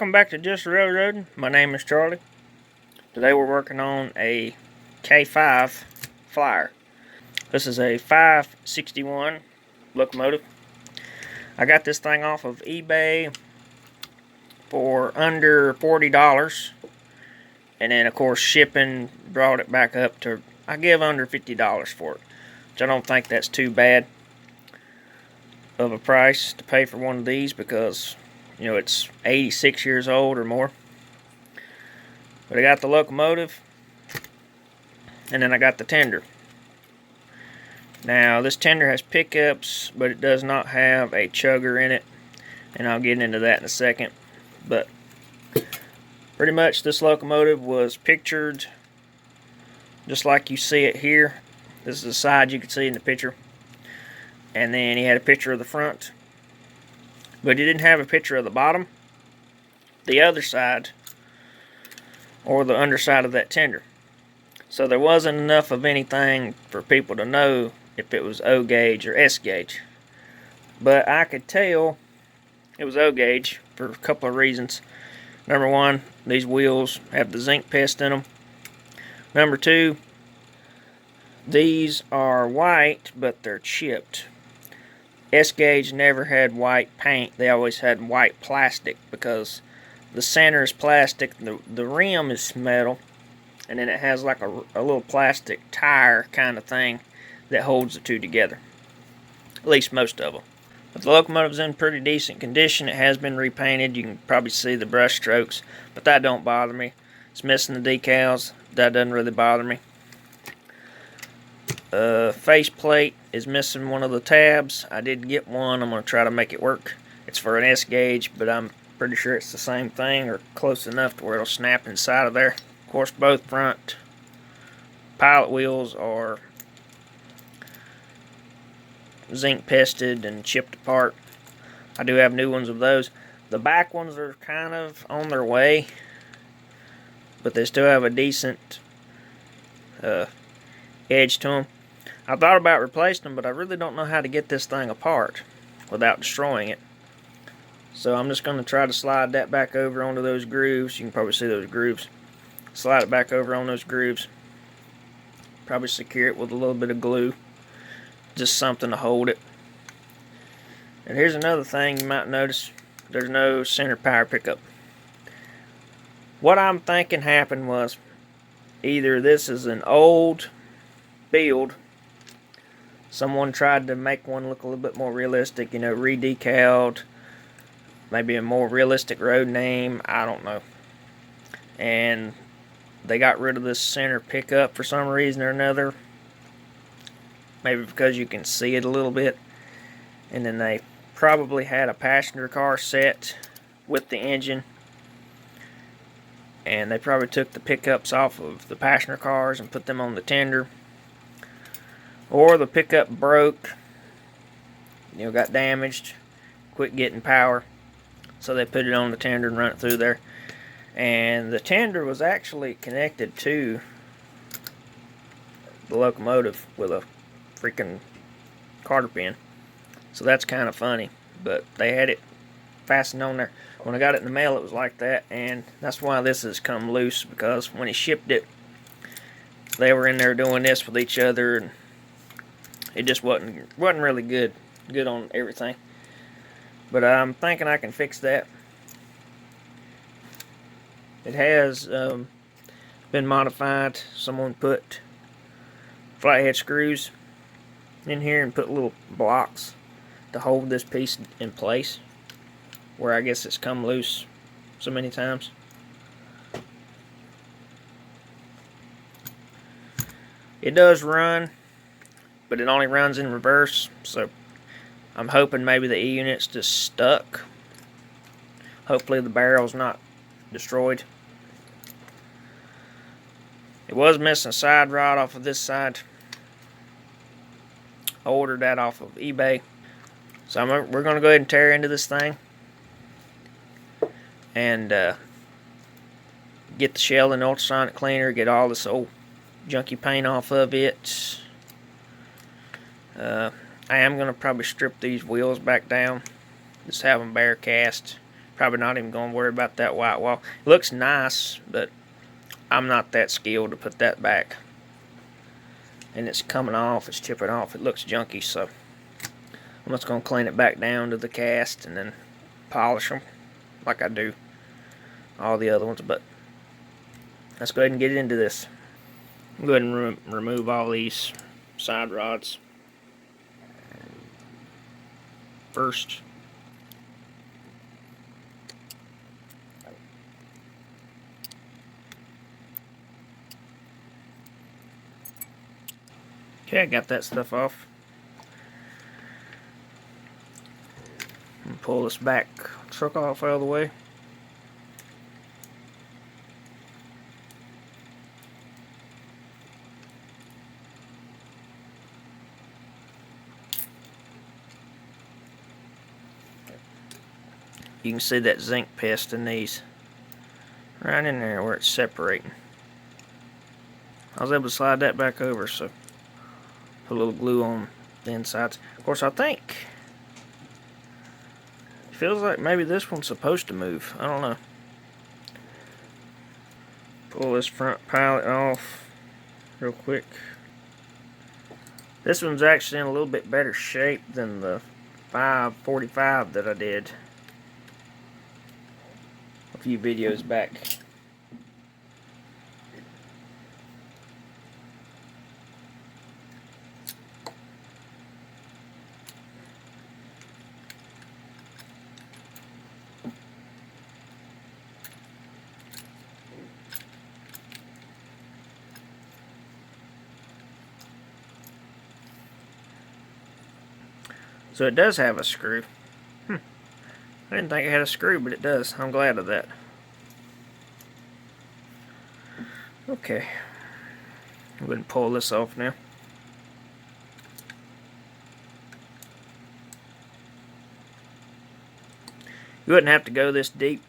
Welcome back to Just Railroading. My name is Charlie. Today we're working on a K5 Flyer. This is a 561 locomotive. I got this thing off of eBay for under $40, and then of course shipping brought it back up to, I give under $50 for it, which I don't think that's too bad of a price to pay for one of these, because you know it's 86 years old or more. But I got the locomotive, and then I got the tender. Now this tender has pickups, but it does not have a chugger in it, and I'll get into that in a second. But pretty much this locomotive was pictured just like you see it here. This is the side you can see in the picture, and then he had a picture of the front, but he didn't have a picture of the bottom, the other side, or the underside of that tender. So there wasn't enough of anything for people to know if it was O gauge or S gauge. But I could tell it was O gauge for a couple of reasons. Number one, these wheels have the zinc pest in them. Number two, these are white, but they're chipped. S gauge never had white paint. They always had white plastic, because the center is plastic, the rim is metal, and then it has like a little plastic tire kind of thing that holds the two together. At least most of them. But the locomotive's in pretty decent condition. It has been repainted. You can probably see the brush strokes, but that don't bother me. It's missing the decals. That doesn't really bother me. Face plate is missing one of the tabs. I did get one. I'm going to try to make it work. It's for an S gauge, but I'm pretty sure it's the same thing, or close enough to where it'll snap inside of there. Of course, both front pilot wheels are zinc pested and chipped apart. I do have new ones of those. The back ones are kind of on their way, but they still have a decent edge to them. I thought about replacing them, but I really don't know how to get this thing apart without destroying it. So I'm just going to try to slide that back over onto those grooves. You can probably see those grooves. Slide it back over on those grooves. Probably secure it with a little bit of glue. Just something to hold it. And here's another thing you might notice. There's no center power pickup. What I'm thinking happened was, either this is an old build. Someone tried to make one look a little bit more realistic, you know, re-decaled, maybe a more realistic road name, I don't know. And they got rid of this center pickup for some reason or another. Maybe because you can see it a little bit. And then they probably had a passenger car set with the engine, and they probably took the pickups off of the passenger cars and put them on the tender. Or the pickup broke, you know, got damaged, quit getting power, so they put it on the tender and run it through there. And the tender was actually connected to the locomotive with a freaking cotter pin. So that's kind of funny, but they had it fastened on there. When I got it in the mail, it was like that, and that's why this has come loose, because when he shipped it, they were in there doing this with each other, and it just wasn't really good on everything. But I'm thinking I can fix that. It has been modified. Someone put flathead screws in here and put little blocks to hold this piece in place, where I guess it's come loose so many times. It does run, but it only runs in reverse, so I'm hoping maybe the E-unit's just stuck. Hopefully the barrel's not destroyed. It was missing a side rod off of this side. I ordered that off of eBay. So we're going to go ahead and tear into this thing and get the shell in the ultrasonic cleaner, get all this old junky paint off of it. I am going to probably strip these wheels back down, just have them bare cast, Probably not even going to worry about that white wall. It looks nice, but I'm not that skilled to put that back. And it's coming off, it's chipping off, it looks junky, so I'm just going to clean it back down to the cast and then polish them like I do all the other ones. But let's go ahead and get into this. Go ahead and remove all these side rods first. Okay, I got that stuff off. And pull this back truck off out of the way. You can see that zinc pest in these. Right in there where it's separating. I was able to slide that back over, so put a little glue on the insides. Of course, I think it feels like maybe this one's supposed to move. I don't know. Pull this front pallet off real quick. This one's actually in a little bit better shape than the 545 that I did a few videos back. So it does have a screw. I didn't think it had a screw, but it does. I'm glad of that. Okay. I'm going to pull this off now. You wouldn't have to go this deep.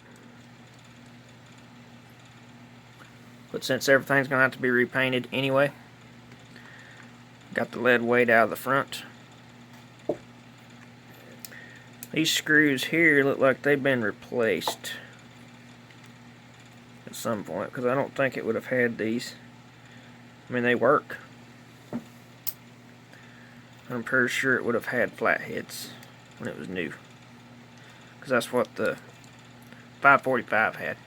But since everything's going to have to be repainted anyway, got the lead weight out of the front. These screws here look like they've been replaced at some point, because I don't think it would have had these. I mean, they work. I'm pretty sure it would have had flatheads when it was new, because that's what the 545 had.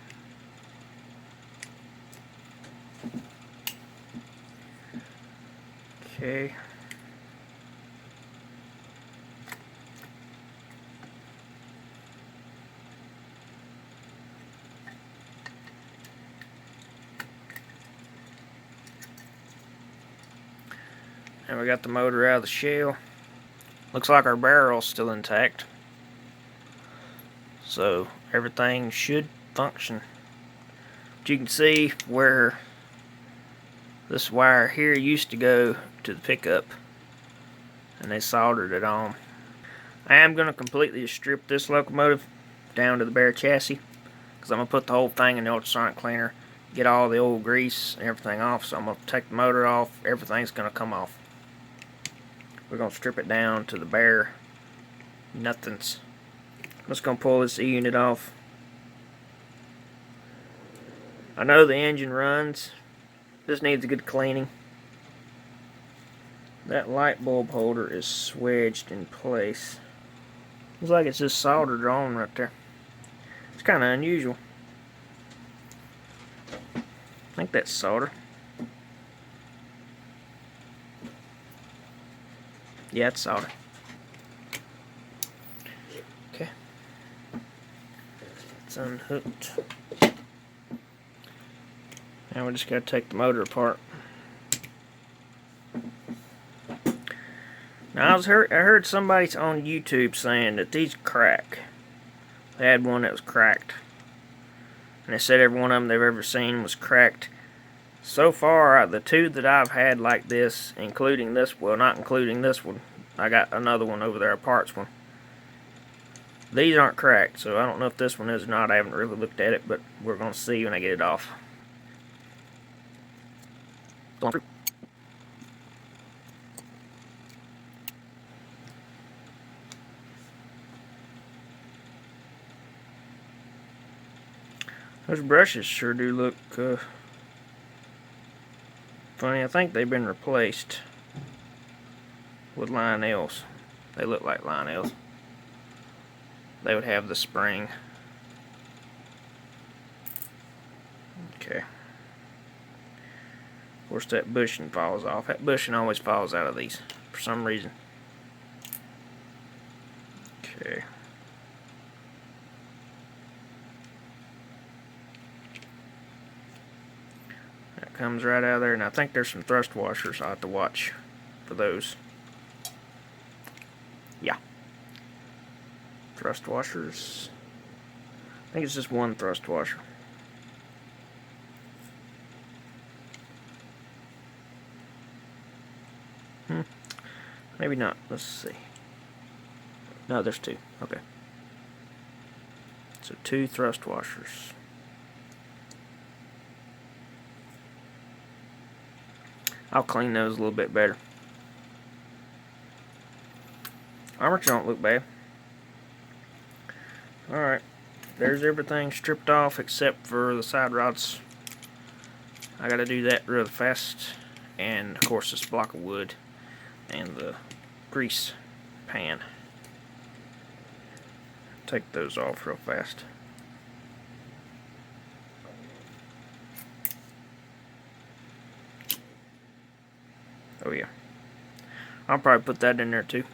Okay. And we got the motor out of the shell. Looks like our barrel's still intact, so everything should function. But you can see where this wire here used to go to the pickup, and they soldered it on. I am going to completely strip this locomotive down to the bare chassis, because I'm going to put the whole thing in the ultrasonic cleaner, get all the old grease and everything off. So I'm going to take the motor off, everything's going to come off. We're going to strip it down to the bare nothings. I'm just going to pull this E-unit off. I know the engine runs. This needs a good cleaning. That light bulb holder is wedged in place. Looks like it's just soldered on right there. It's kind of unusual. I think that's solder. Yeah, it's solder. Okay. It's unhooked. Now we just gotta take the motor apart. Now I heard somebody on YouTube saying that these crack. They had one that was cracked, and they said every one of them they've ever seen was cracked. So far, the two that I've had like this, including this, well, not including this one, I got another one over there, a parts one. These aren't cracked, so I don't know if this one is or not. I haven't really looked at it, but we're going to see when I get it off. Those brushes sure do look funny. I think they've been replaced with Lionels. They look like Lionels. They would have the spring. Okay. Of course, that bushing falls off. That bushing always falls out of these for some reason. Okay. That comes right out of there, and I think there's some thrust washers. I'll have to watch for those. Yeah. Thrust washers. I think it's just one thrust washer. Maybe not. Let's see. No, there's two. Okay. So 2 thrust washers. I'll clean those a little bit better. Armature don't look bad. Alright. There's everything stripped off except for the side rods. I gotta do that real fast. And of course this block of wood and the grease pan. Take those off real fast. Oh yeah. I'll probably put that in there too.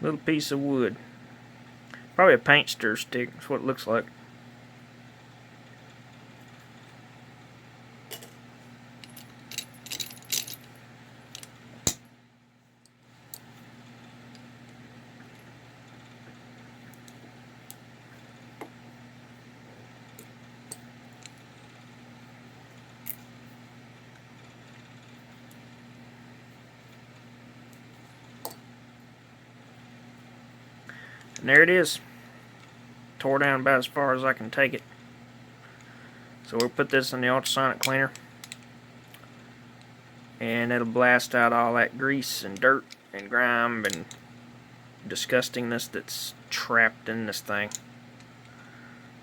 Little piece of wood. Probably a paint stir stick. That's what it looks like. And there it is. Tore down about as far as I can take it. So we'll put this in the ultrasonic cleaner. And it'll blast out all that grease and dirt and grime and disgustingness that's trapped in this thing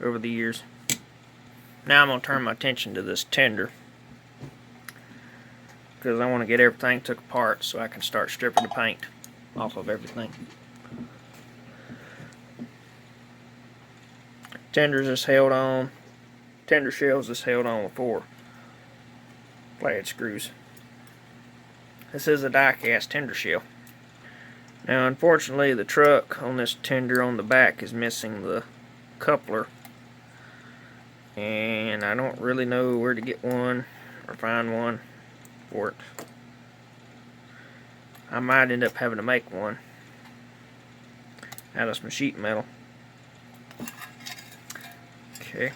over the years. Now I'm going to turn my attention to this tender, because I want to get everything took apart so I can start stripping the paint off of everything. Tenders is held on, tender shells is held on with 4 flathead screws. This is a die-cast tender shell. Now unfortunately the truck on this tender on the back is missing the coupler, and I don't really know where to get one or find one for it. I might end up having to make one out of some sheet metal. Okay.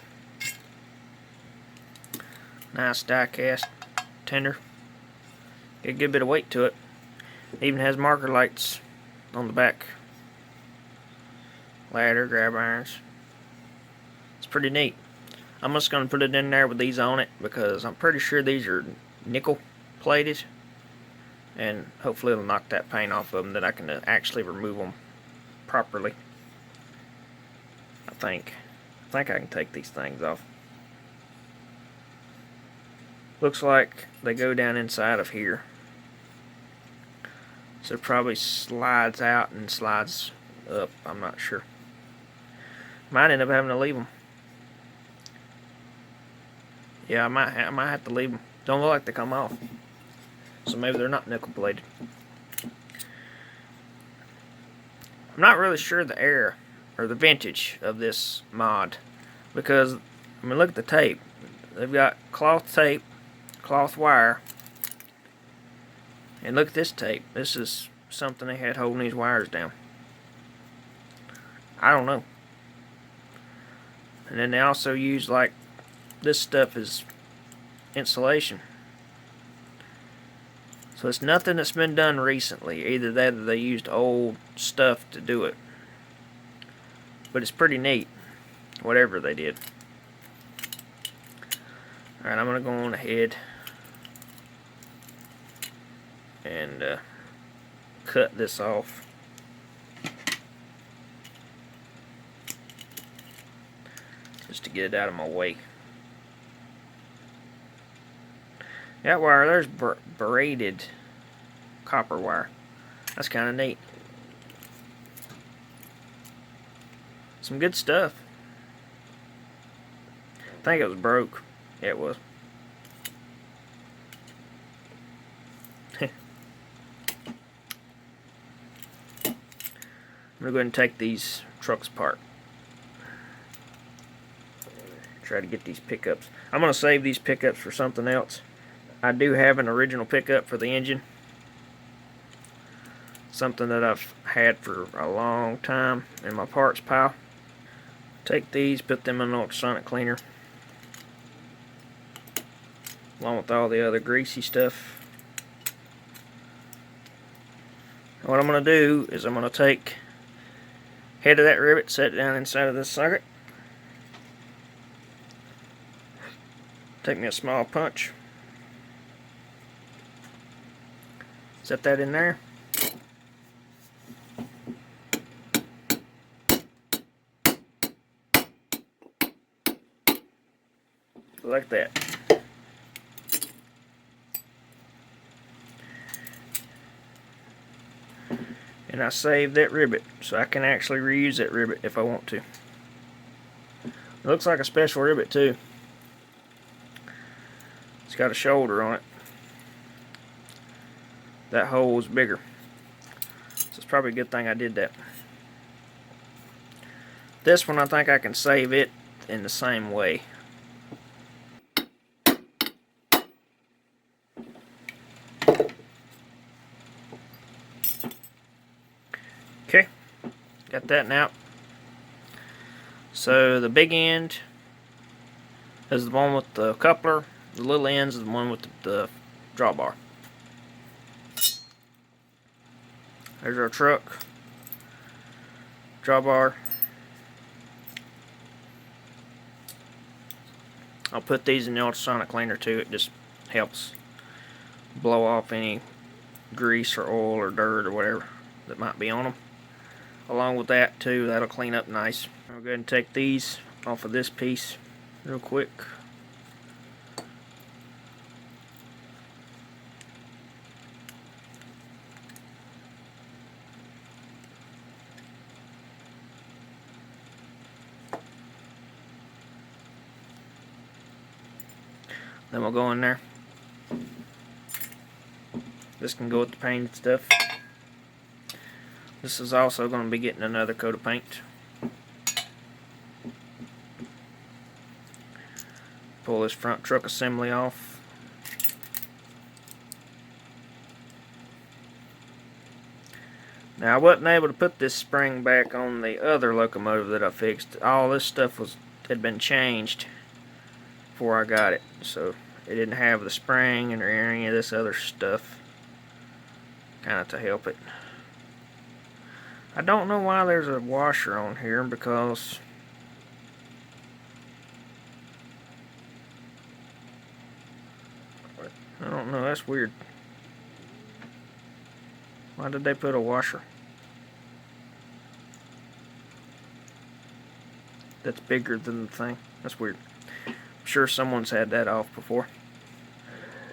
Nice die-cast tender. Get a good bit of weight to it. Even has marker lights on the back. Ladder, grab irons. It's pretty neat. I'm just going to put it in there with these on it because I'm pretty sure these are nickel plated. And hopefully it'll knock that paint off of them, that I can actually remove them properly. I think I can take these things off. Looks like they go down inside of here. So it probably slides out and slides up. I'm not sure. Might end up having to leave them. Yeah, I might have to leave them. Don't look like they come off. So maybe they're not nickel plated. I'm not really sure the era or the vintage of this mod, because I mean, look at the tape. They've got cloth tape, cloth wire, and look at this tape. This is something they had holding these wires down. I don't know. And then they also use, like, this stuff is insulation. So it's nothing that's been done recently. Either that or they used old stuff to do it. But it's pretty neat, whatever they did. Alright, I'm going to go on ahead and cut this off. just to get it out of my way. That wire there's braided copper wire. That's kind of neat. Some good stuff. I think it was broke. Yeah, it was. I'm gonna go ahead and take these trucks apart. Try to get these pickups. I'm gonna save these pickups for something else. I do have an original pickup for the engine. Something that I've had for a long time in my parts pile. Take these, put them in an ultrasonic cleaner, along with all the other greasy stuff. And what I'm going to do is I'm going to take head of that rivet, set it down inside of this socket. Take me a small punch. Set that in there. Like that. And I saved that rivet so I can actually reuse that rivet if I want to. It looks like a special rivet too. It's got a shoulder on it. That hole was bigger, so it's probably a good thing I did that. This one I think I can save it in the same way. Okay, got that now. So the big end is the one with the coupler. The little ends is the one with the drawbar. There's our truck. Drawbar. I'll put these in the ultrasonic cleaner too. It just helps blow off any grease or oil or dirt or whatever that might be on them. Along with that too, that'll clean up nice. I'll go ahead and take these off of this piece real quick. Then we'll go in there. This can go with the paint stuff. This is also going to be getting another coat of paint. Pull this front truck assembly off. Now I wasn't able to put this spring back on the other locomotive that I fixed. All this stuff had been changed before I got it, so it didn't have the spring or any of this other stuff kind of to help it. I don't know why there's a washer on here, because I don't know, that's weird. Why did they put a washer that's bigger than the thing? That's weird. I'm sure someone's had that off before.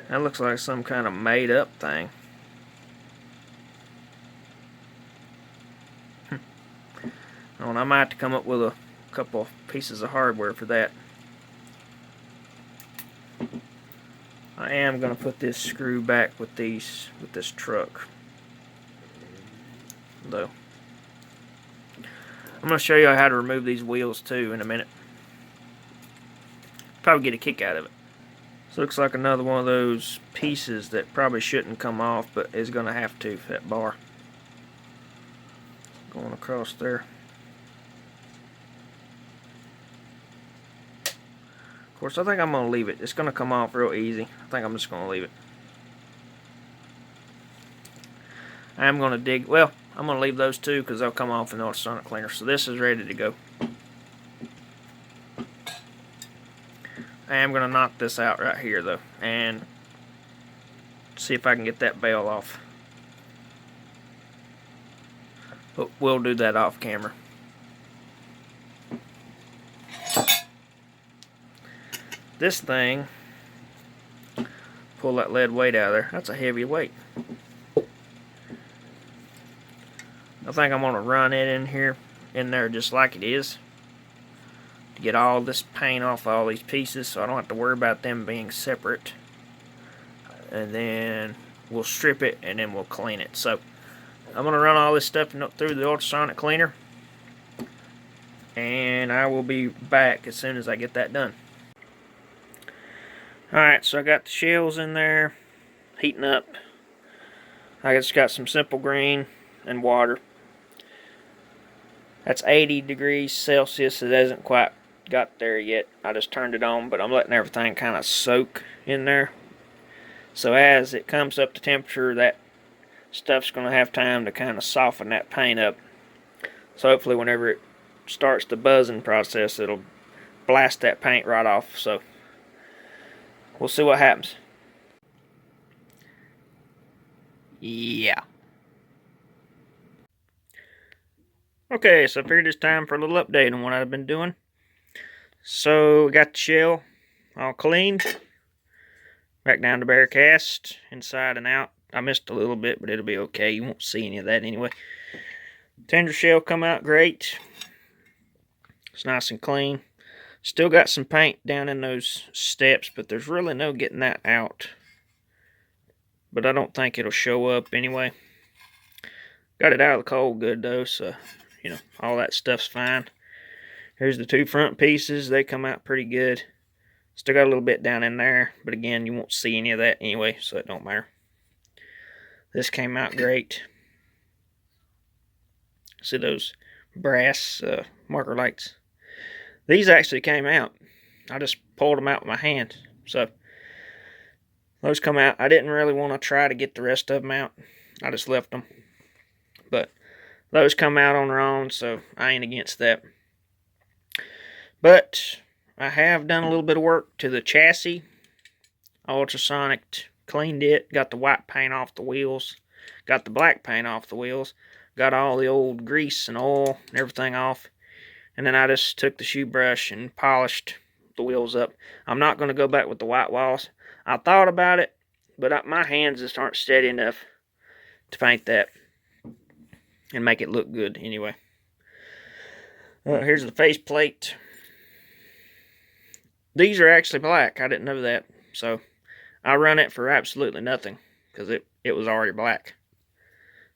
That looks like some kind of made up thing. And I might have to come up with a couple of pieces of hardware for that. I am going to put this screw back with this truck, though. I'm going to show you how to remove these wheels too in a minute. Probably get a kick out of it. So it looks like another one of those pieces that probably shouldn't come off, but is going to have to, that bar going across there. Of course, I think I'm going to leave it. It's going to come off real easy. I think I'm just going to leave it. I am going to dig, well, I'm going to leave those two because they'll come off in the ultrasonic cleaner. So this is ready to go. I am going to knock this out right here though, and see if I can get that bail off. But we'll do that off camera. this thing, pull that lead weight out of there. That's a heavy weight. I think I'm gonna run it in there just like it is, to get all this paint off all these pieces, so I don't have to worry about them being separate. And then we'll strip it and then we'll clean it. So I'm gonna run all this stuff through the ultrasonic cleaner, and I will be back as soon as I get that done. Alright, so I got the shells in there heating up. I just got some Simple Green and water. That's 80 degrees Celsius. It hasn't quite got there yet. I just turned it on, but I'm letting everything kind of soak in there. So as it comes up to temperature, that stuff's going to have time to kind of soften that paint up. So hopefully whenever it starts the buzzing process, it'll blast that paint right off. So we'll see what happens. Yeah. Okay, so I figured it's time for a little update on what I've been doing. So we got the shell all cleaned. Back down to bare cast, inside and out. I missed a little bit, but it'll be okay. You won't see any of that anyway. Tender shell come out great. It's nice and clean. Still got some paint down in those steps, but there's really no getting that out. But I don't think it'll show up anyway. Got it out of the cold good though, so you know, all that stuff's fine. Here's the two front pieces. They come out pretty good. Still got a little bit down in there, but again, you won't see any of that anyway, so it don't matter. This came out great. See those brass marker lights? These actually came out. I just pulled them out with my hand. So those come out. I didn't really want to try to get the rest of them out. I just left them. But those come out on their own, so I ain't against that. But I have done a little bit of work to the chassis. Ultrasonic cleaned it, got the white paint off the wheels, got the black paint off the wheels, got all the old grease and oil and everything off. And then I just took the shoe brush and polished the wheels up. I'm not going to go back with the white walls. I thought about it, but my hands just aren't steady enough to paint that and make it look good anyway. Here's the face plate. These are actually black. I didn't know that. So I run it for absolutely nothing because it was already black.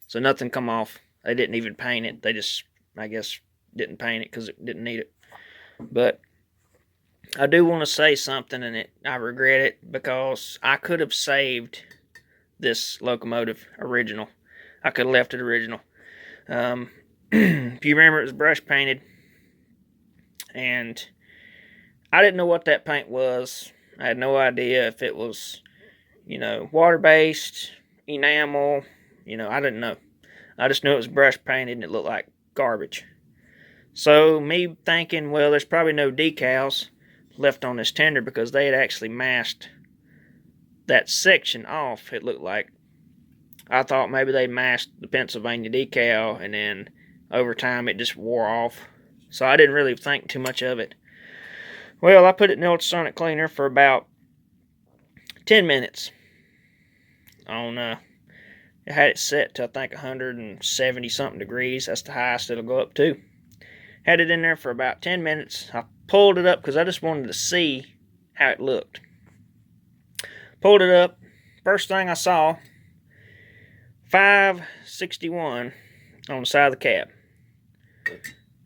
So nothing come off. They didn't even paint it. They just, I guess, didn't paint it because it didn't need it. But I do want to say something, and I regret it, because I could have saved this locomotive original. I could have left it original. If you remember, it was brush painted, and I didn't know what that paint was. I had no idea if it was, water-based, enamel, I didn't know. I just knew it was brush painted and it looked like garbage. So me thinking, well, there's probably no decals left on this tender because they had actually masked that section off, it looked like. I thought maybe they masked the Pennsylvania decal and then over time it just wore off. So I didn't really think too much of it. Well, I put it in the ultrasonic cleaner for about 10 minutes. It had it set to, I think, 170 something degrees. That's the highest it'll go up to. Had it in there for about 10 minutes. I pulled it up because I just wanted to see how it looked. Pulled it up. First thing I saw, 561 on the side of the cab.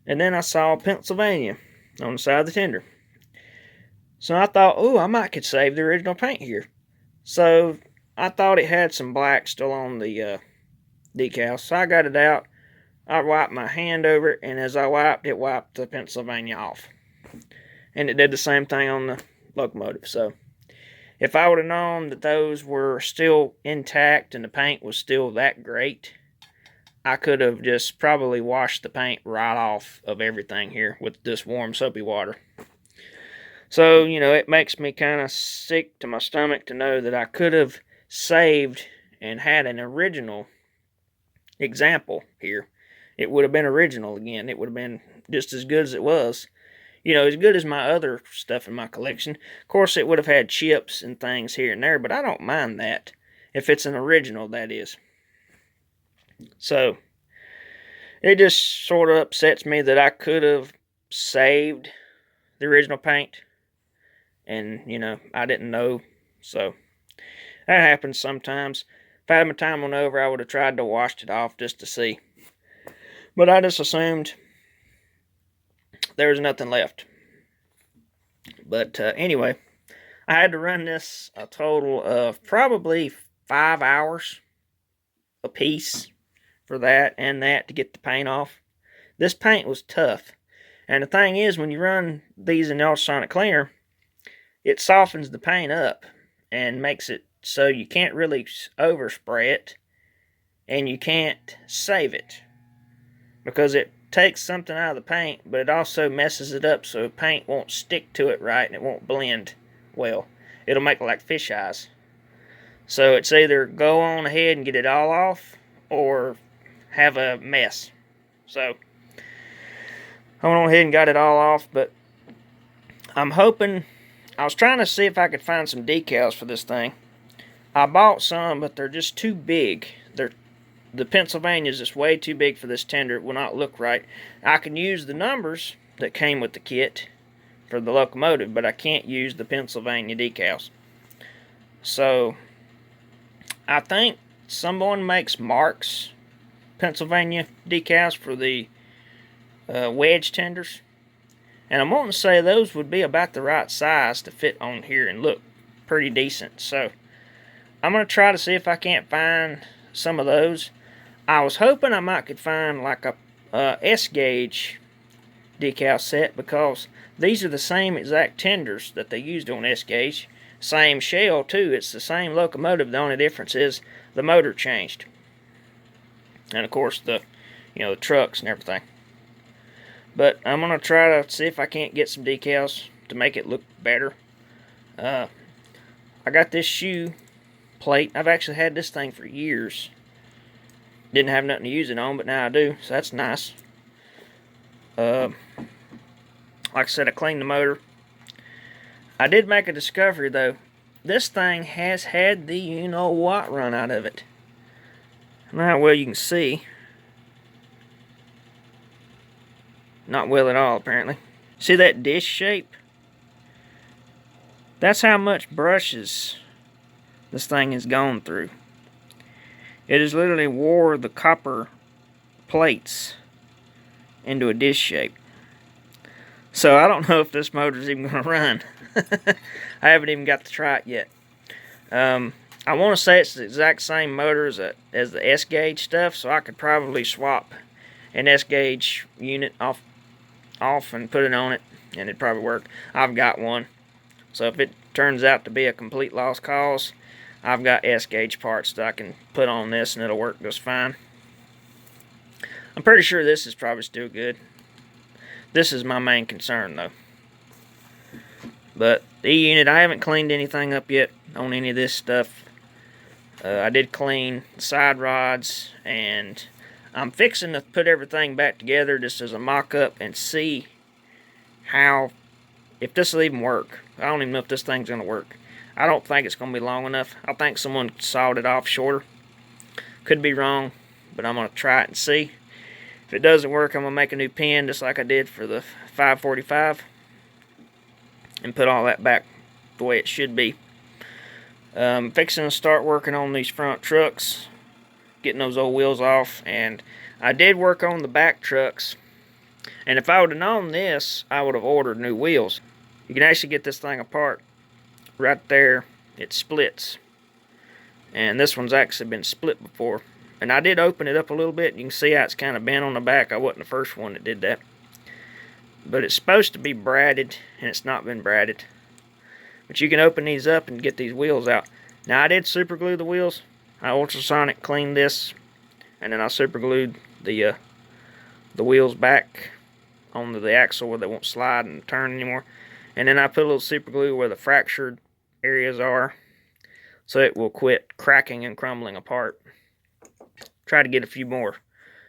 And then I saw Pennsylvania on the side of the tender. So I thought, I might could save the original paint here. So I thought it had some black still on the decal. So I got it out. I wiped my hand over it, and as I wiped, it wiped the Pennsylvania off. And it did the same thing on the locomotive. So if I would have known that those were still intact and the paint was still that great, I could have just probably washed the paint right off of everything here with this warm soapy water. So, it makes me kind of sick to my stomach to know that I could have saved and had an original example here. It would have been original again. It would have been just as good as it was. you know, as good as my other stuff in my collection. Of course, it would have had chips and things here and there, but I don't mind that. If it's an original, that is. So, it just sort of upsets me that I could have saved the original paint. And, you know, I didn't know. So, that happens sometimes. If I had my time on over, I would have tried to wash it off just to see. But I just assumed there was nothing left. But anyway, I had to run this a total of probably 5 hours a piece for that and that to get the paint off. This paint was tough. And the thing is, when you run these in the ultrasonic cleaner, it softens the paint up and makes it so you can't really overspray it and you can't save it, because it takes something out of the paint, but it also messes it up so paint won't stick to it right and it won't blend well. It'll make it like fish eyes. So it's either go on ahead and get it all off or have a mess. So I went on ahead and got it all off, but I'm hoping, I was trying to see if I could find some decals for this thing. I bought some, but they're just too big. The Pennsylvania is just way too big for this tender. It will not look right. I can use the numbers that came with the kit for the locomotive, but I can't use the Pennsylvania decals. So I think someone makes Marks Pennsylvania decals for the wedge tenders, and I'm wanting to say those would be about the right size to fit on here and look pretty decent. So I'm going to try to see if I can't find some of those. I was hoping I might could find like a S-gauge decal set, because these are the same exact tenders that they used on S-gauge. Same shell too. It's the same locomotive. The only difference is the motor changed, and of course the trucks and everything. But I'm gonna try to see if I can't get some decals to make it look better. I got this shoe plate. I've actually had this thing for years. Didn't have nothing to use it on, but now I do, so that's nice. Like I said, I cleaned the motor. I did make a discovery though. This thing has had the you-know-what run out of it. Not well you can see. Not well at all, apparently. See that dish shape? That's how much brushes this thing has gone through. It has literally wore the copper plates into a dish shape. So I don't know if this motor's even going to run. I haven't even got to try it yet. I want to say it's the exact same motor as the S-gauge stuff, so I could probably swap an S-gauge unit off and put it on it, and it'd probably work. I've got one. So if it turns out to be a complete lost cause, I've got S-gauge parts that I can put on this and it'll work just fine. I'm pretty sure this is probably still good. This is my main concern though. But the E-unit, I haven't cleaned anything up yet on any of this stuff. I did clean the side rods, and I'm fixing to put everything back together just as a mock-up and see if this will even work. I don't even know if this thing's going to work. I don't think it's going to be long enough. I think someone sawed it off shorter. Could be wrong, but I'm going to try it and see. If it doesn't work, I'm going to make a new pin just like I did for the 545 and put all that back the way it should be. Fixing to start working on these front trucks, getting those old wheels off, and I did work on the back trucks, and if I would have known this, I would have ordered new wheels. You can actually get this thing apart right there. It splits, and this one's actually been split before, and I did open it up a little bit. You can see how it's kind of bent on the back. I wasn't the first one that did that, but it's supposed to be braided, and it's not been braided. But you can open these up and get these wheels out. Now I did super glue the wheels. I ultrasonic cleaned this, and then I super glued the wheels back onto the axle where they won't slide and turn anymore. And then I put a little super glue where the fractured areas are, so it will quit cracking and crumbling apart. Try to get a few more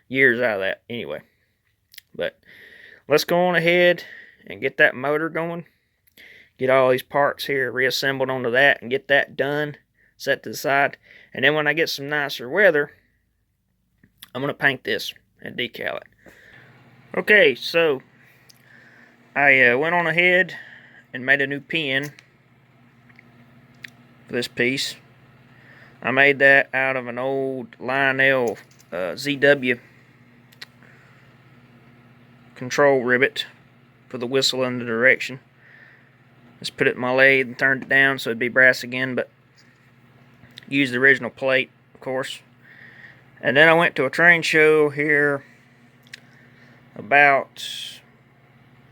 years out of that anyway. But let's go on ahead and get that motor going. Get all these parts here reassembled onto that and get that done, set to the side. And then when I get some nicer weather, I'm going to paint this and decal it. Okay, so I went on ahead and made a new pin for this piece. I made that out of an old Lionel ZW control rivet for the whistle and the direction. Just put it in my lathe and turned it down so it'd be brass again, but used the original plate, of course. And then I went to a train show here about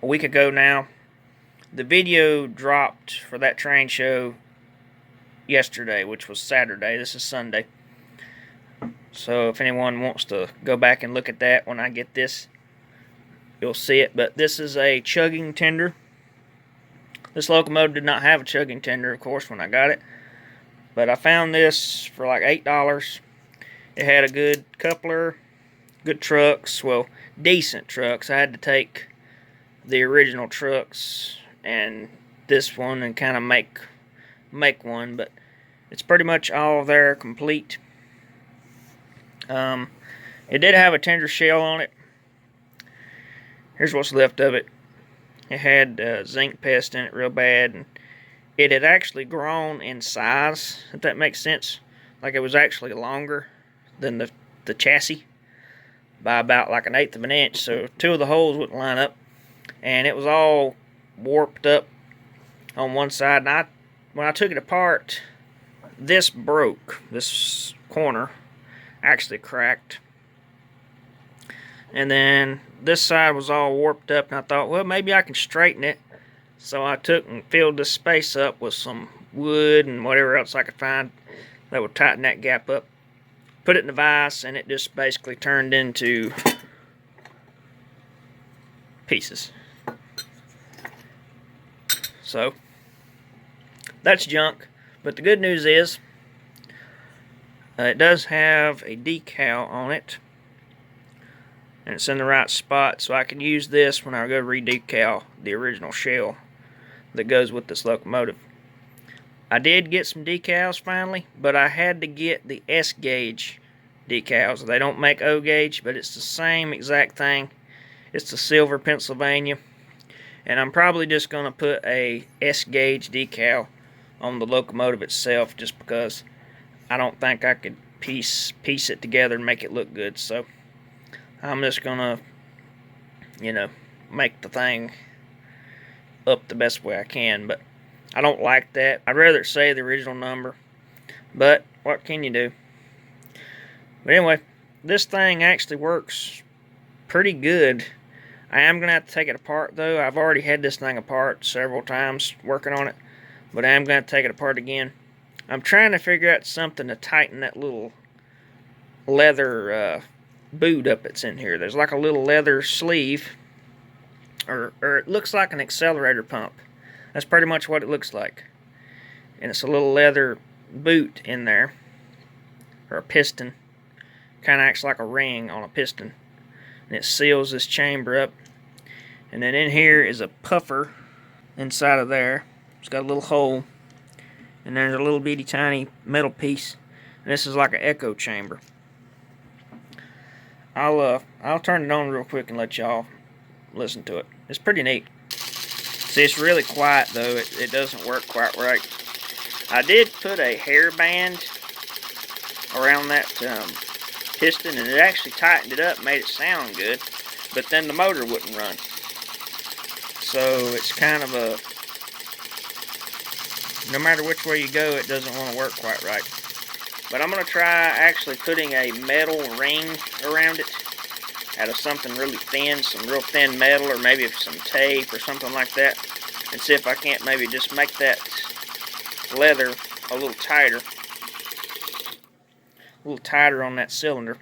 a week ago now. The video dropped for that train show yesterday, which was Saturday. This is Sunday. So if anyone wants to go back and look at that when I get this, you'll see it. But this is a chugging tender. This locomotive did not have a chugging tender, of course, when I got it. But I found this for like $8. It had a good coupler, good trucks, well, decent trucks. I had to take the original trucks and this one and kind of make one, but it's pretty much all there, complete. It did have a tender shell on it. Here's what's left of it. It had zinc pest in it real bad, and it had actually grown in size, if that makes sense. Like it was actually longer than the chassis by about like 1/8 of an inch, so two of the holes wouldn't line up, and it was all warped up on one side. And when I took it apart, this broke. This corner actually cracked. And then this side was all warped up, and I thought, well, maybe I can straighten it. So I took and filled this space up with some wood and whatever else I could find that would tighten that gap up. Put it in the vise, and it just basically turned into pieces. So that's junk. But the good news is it does have a decal on it, and it's in the right spot, so I can use this when I go redecal the original shell that goes with this locomotive. I did get some decals finally, but I had to get the S gauge decals. They don't make O gauge, but it's the same exact thing. It's the silver Pennsylvania, and I'm probably just going to put a S gauge decal on the locomotive itself, just because I don't think I could piece it together and make it look good. So I'm just gonna, make the thing up the best way I can. But I don't like that. I'd rather say the original number, but what can you do? But anyway, this thing actually works pretty good. I am gonna have to take it apart though. I've already had this thing apart several times working on it, but I am gonna take it apart again. I'm trying to figure out something to tighten that little leather boot up that's in here. There's like a little leather sleeve, or it looks like an accelerator pump. That's pretty much what it looks like. And it's a little leather boot in there, or a piston. Kind of acts like a ring on a piston, and it seals this chamber up. And then in here is a puffer inside of there. It's got a little hole, and there's a little bitty tiny metal piece, and this is like an echo chamber. I'll turn it on real quick and let y'all listen to it. It's pretty neat. See, it's really quiet though. It doesn't work quite right. I did put a hairband around that piston, and it actually tightened it up, made it sound good, but then the motor wouldn't run. So it's kind of a, no matter which way you go, it doesn't want to work quite right. But I'm going to try actually putting a metal ring around it out of something really thin, some real thin metal, or maybe some tape or something like that, and see if I can't maybe just make that leather a little tighter on that cylinder,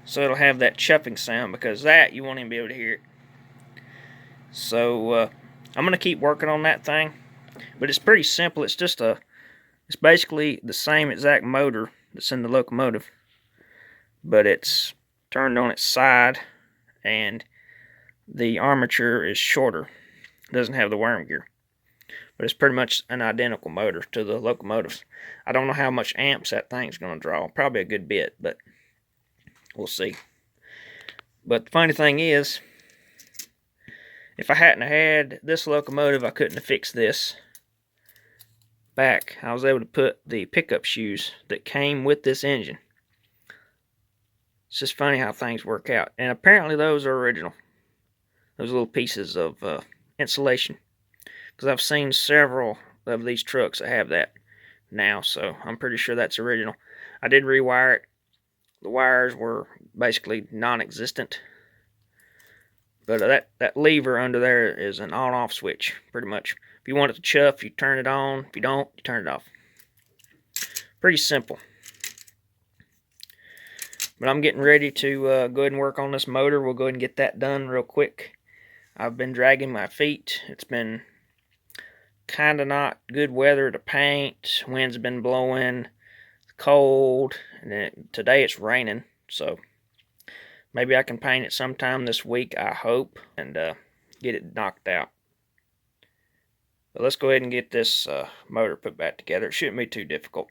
so it'll have that chuffing sound, because that you won't even be able to hear it. So I'm going to keep working on that thing, but it's pretty simple. It's basically the same exact motor that's in the locomotive, but it's turned on its side, and the armature is shorter. It doesn't have the worm gear. But it's pretty much an identical motor to the locomotives. I don't know how much amps that thing's going to draw. Probably a good bit, but we'll see. But the funny thing is, if I hadn't had this locomotive, I couldn't have fixed this back. I was able to put the pickup shoes that came with this engine. It's just funny how things work out. And apparently those are original. Those little pieces of insulation. Because I've seen several of these trucks that have that now, so I'm pretty sure that's original. I did rewire it. The wires were basically non-existent. But that lever under there is an on-off switch, pretty much. If you want it to chuff, you turn it on. If you don't, you turn it off. Pretty simple. But I'm getting ready to go ahead and work on this motor. We'll go ahead and get that done real quick. I've been dragging my feet. It's been kind of not good weather to paint. Wind's been blowing, cold, and then today it's raining, so maybe I can paint it sometime this week, I hope, and get it knocked out. But let's go ahead and get this motor put back together. It shouldn't be too difficult.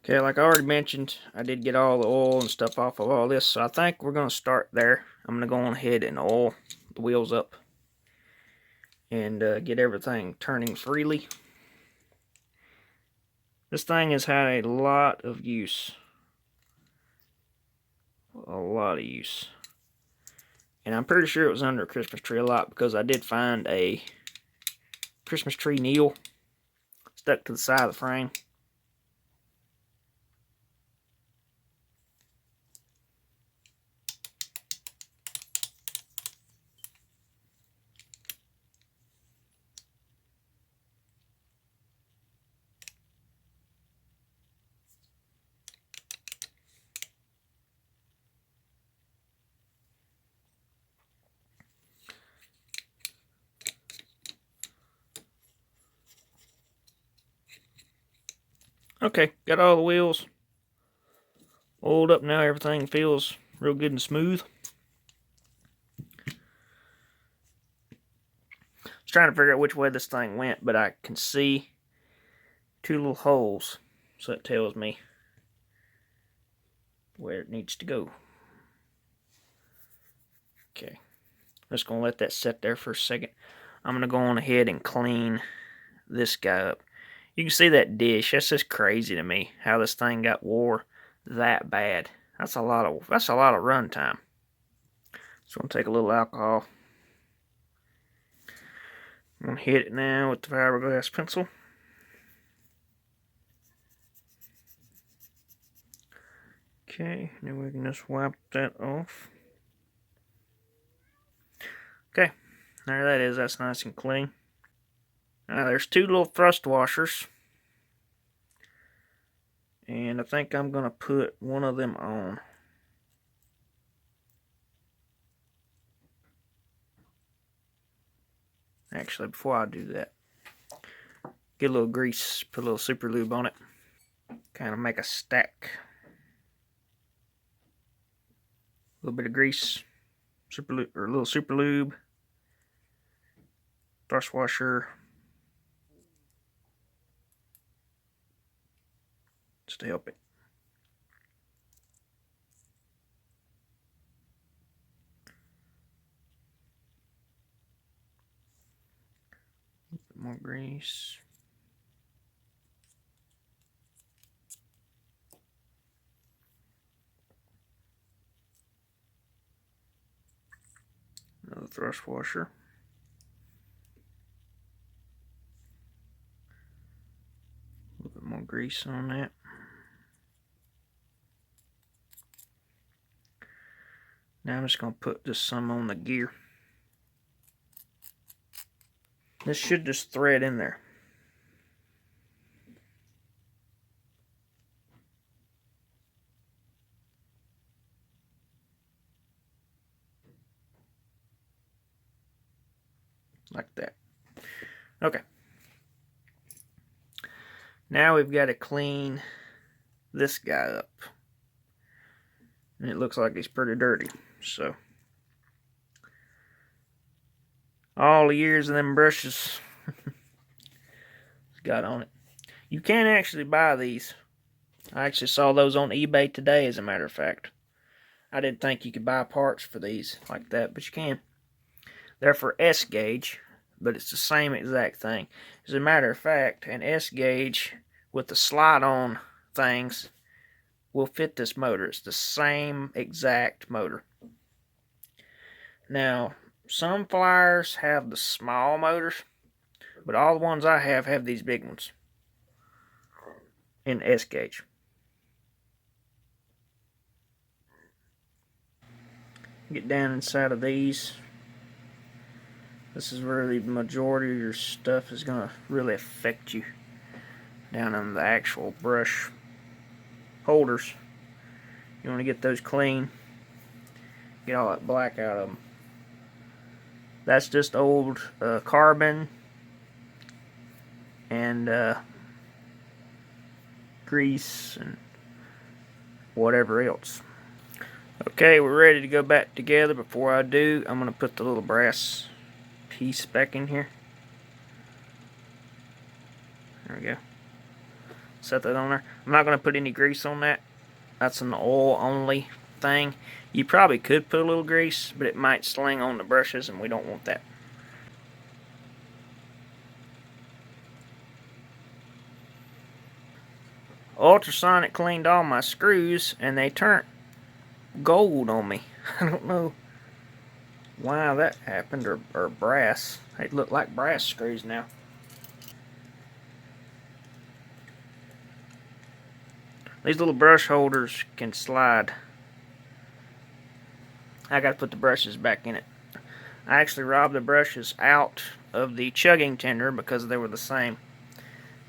Okay, like I already mentioned, I did get all the oil and stuff off of all this, so I think we're going to start there. I'm going to go on ahead and oil the wheels up and get everything turning freely. This thing has had a lot of use. A lot of use. And I'm pretty sure it was under a Christmas tree a lot, because I did find a Christmas tree nail stuck to the side of the frame. Okay, got all the wheels oiled up now. Everything feels real good and smooth. I was trying to figure out which way this thing went, but I can see two little holes, so that tells me where it needs to go. Okay, I'm just going to let that sit there for a second. I'm going to go on ahead and clean this guy up. You can see that dish. That's just crazy to me, how this thing got wore that bad. That's a lot of run time. So I'm going to take a little alcohol. I'm going to hit it now with the fiberglass pencil. Okay, now we can just wipe that off. Okay, there that is. That's nice and clean. Now there's two little thrust washers. And I think I'm going to put one of them on. Actually, before I do that, get a little grease, put a little super lube on it. Kind of make a stack. A little bit of grease, super lube, or a little super lube, thrust washer, just to help it. A bit more grease. Another thrust washer. A little bit more grease on that. Now I'm just going to put just some on the gear. This should just thread in there. Like that. Okay. Now we've got to clean this guy up. And it looks like he's pretty dirty. So all the years of them brushes got on it. You can actually buy these. I actually saw those on eBay today, as a matter of fact. I didn't think you could buy parts for these like that, but you can. They're for S gauge, but it's the same exact thing. As a matter of fact, an S gauge with the slide-on things will fit this motor. It's the same exact motor. Now, some Flyers have the small motors, but all the ones I have these big ones in S gauge. Get down inside of these. This is where the majority of your stuff is going to really affect you. Down in the actual brush holders. You want to get those clean. Get all that black out of them. That's just old carbon and grease and whatever else. Okay, we're ready to go back together. Before I do, I'm going to put the little brass piece back in here. There we go. Set that on there. I'm not going to put any grease on that. That's an oil only thing. You probably could put a little grease, but it might sling on the brushes, and we don't want that. Ultrasonic cleaned all my screws, and they turned gold on me. I don't know why that happened, or brass. They look like brass screws now. These little brush holders can slide. I gotta put the brushes back in it. I actually robbed the brushes out of the chugging tender because they were the same.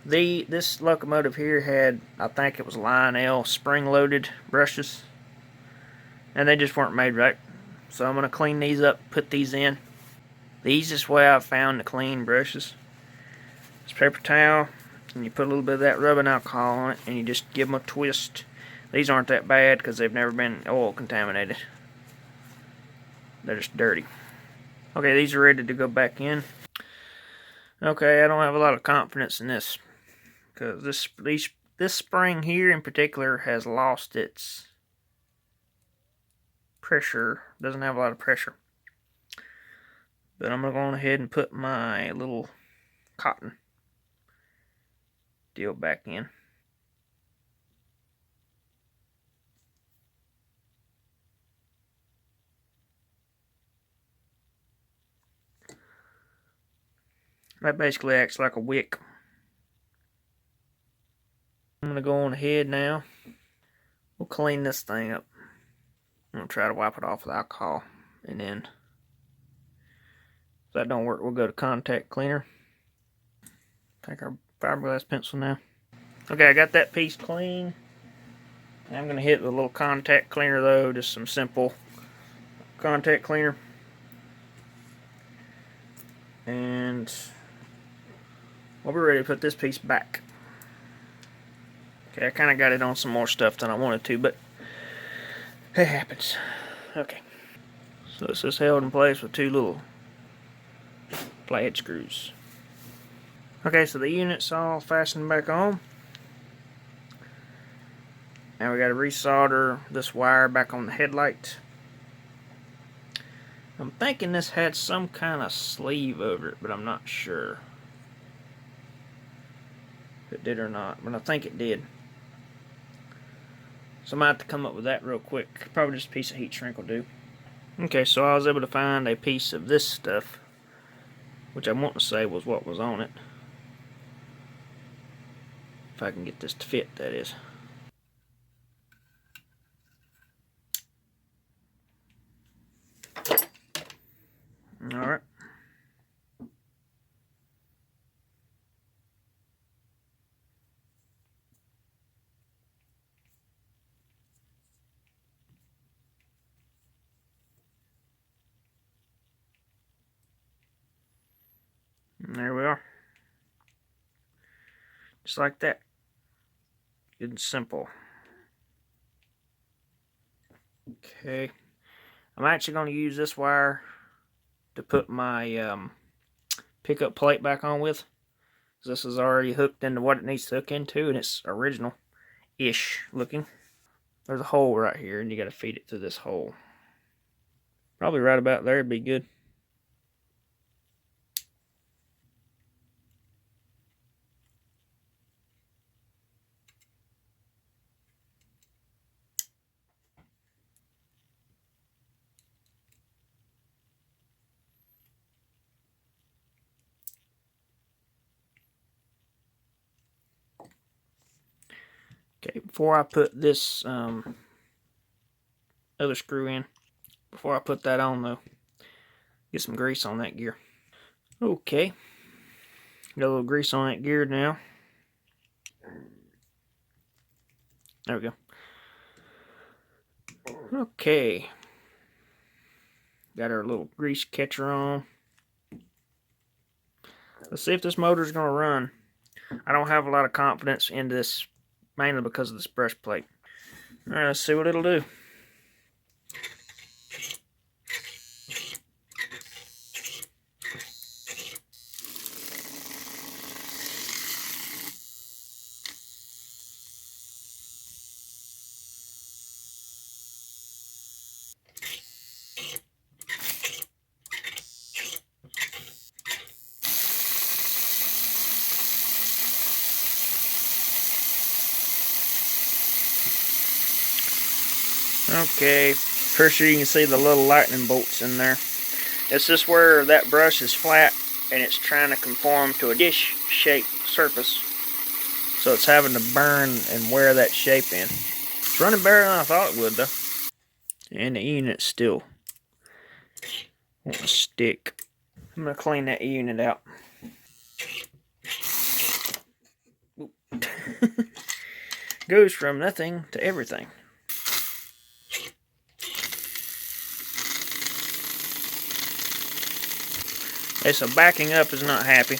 This locomotive here had, I think it was Lionel spring-loaded brushes, and they just weren't made right. So I'm gonna clean these up, put these in. The easiest way I've found to clean brushes is paper towel, and you put a little bit of that rubbing alcohol on it, and you just give them a twist. These aren't that bad because they've never been oil contaminated. They're just dirty. Okay, these are ready to go back in. Okay, I don't have a lot of confidence in this because this spring here in particular has lost its pressure. Doesn't have a lot of pressure. But I'm going to go ahead and put my little cotton deal back in. That basically acts like a wick. I'm going to go on ahead now. We'll clean this thing up. I'm going to try to wipe it off with alcohol. And then, if that don't work, we'll go to contact cleaner. Take our fiberglass pencil now. Okay, I got that piece clean. I'm going to hit with a little contact cleaner though. Just some simple contact cleaner. And we'll be ready to put this piece back. Okay, I kind of got it on some more stuff than I wanted to, but it happens. Okay. So it's just held in place with two little flathead screws. Okay, so the unit's all fastened back on. Now we got to resolder this wire back on the headlight. I'm thinking this had some kind of sleeve over it, but I'm not sure if it did or not, but I think it did. So I might have to come up with that real quick. Probably just a piece of heat shrink will do. Okay, so I was able to find a piece of this stuff, which I want to say was what was on it. If I can get this to fit, that is. Alright. And there we are. Just like that. Good and simple. Okay. I'm actually going to use this wire to put my pickup plate back on with. This is already hooked into what it needs to hook into, and it's original-ish looking. There's a hole right here, and you got to feed it through this hole. Probably right about there would be good. Okay, before I put this other screw in, before I put that on though, get some grease on that gear. Okay, got a little grease on that gear now. There we go. Okay, got our little grease catcher on. Let's see if this motor is going to run. I don't have a lot of confidence in this, mainly because of this brush plate. Alright, let's see what it'll do. Okay, first you can see the little lightning bolts in there. It's just where that brush is flat and it's trying to conform to a dish-shaped surface. So it's having to burn and wear that shape in. It's running better than I thought it would though. And the unit's still won't stick. I'm going to clean that unit out. Goes from nothing to everything. Okay, so backing up is not happy.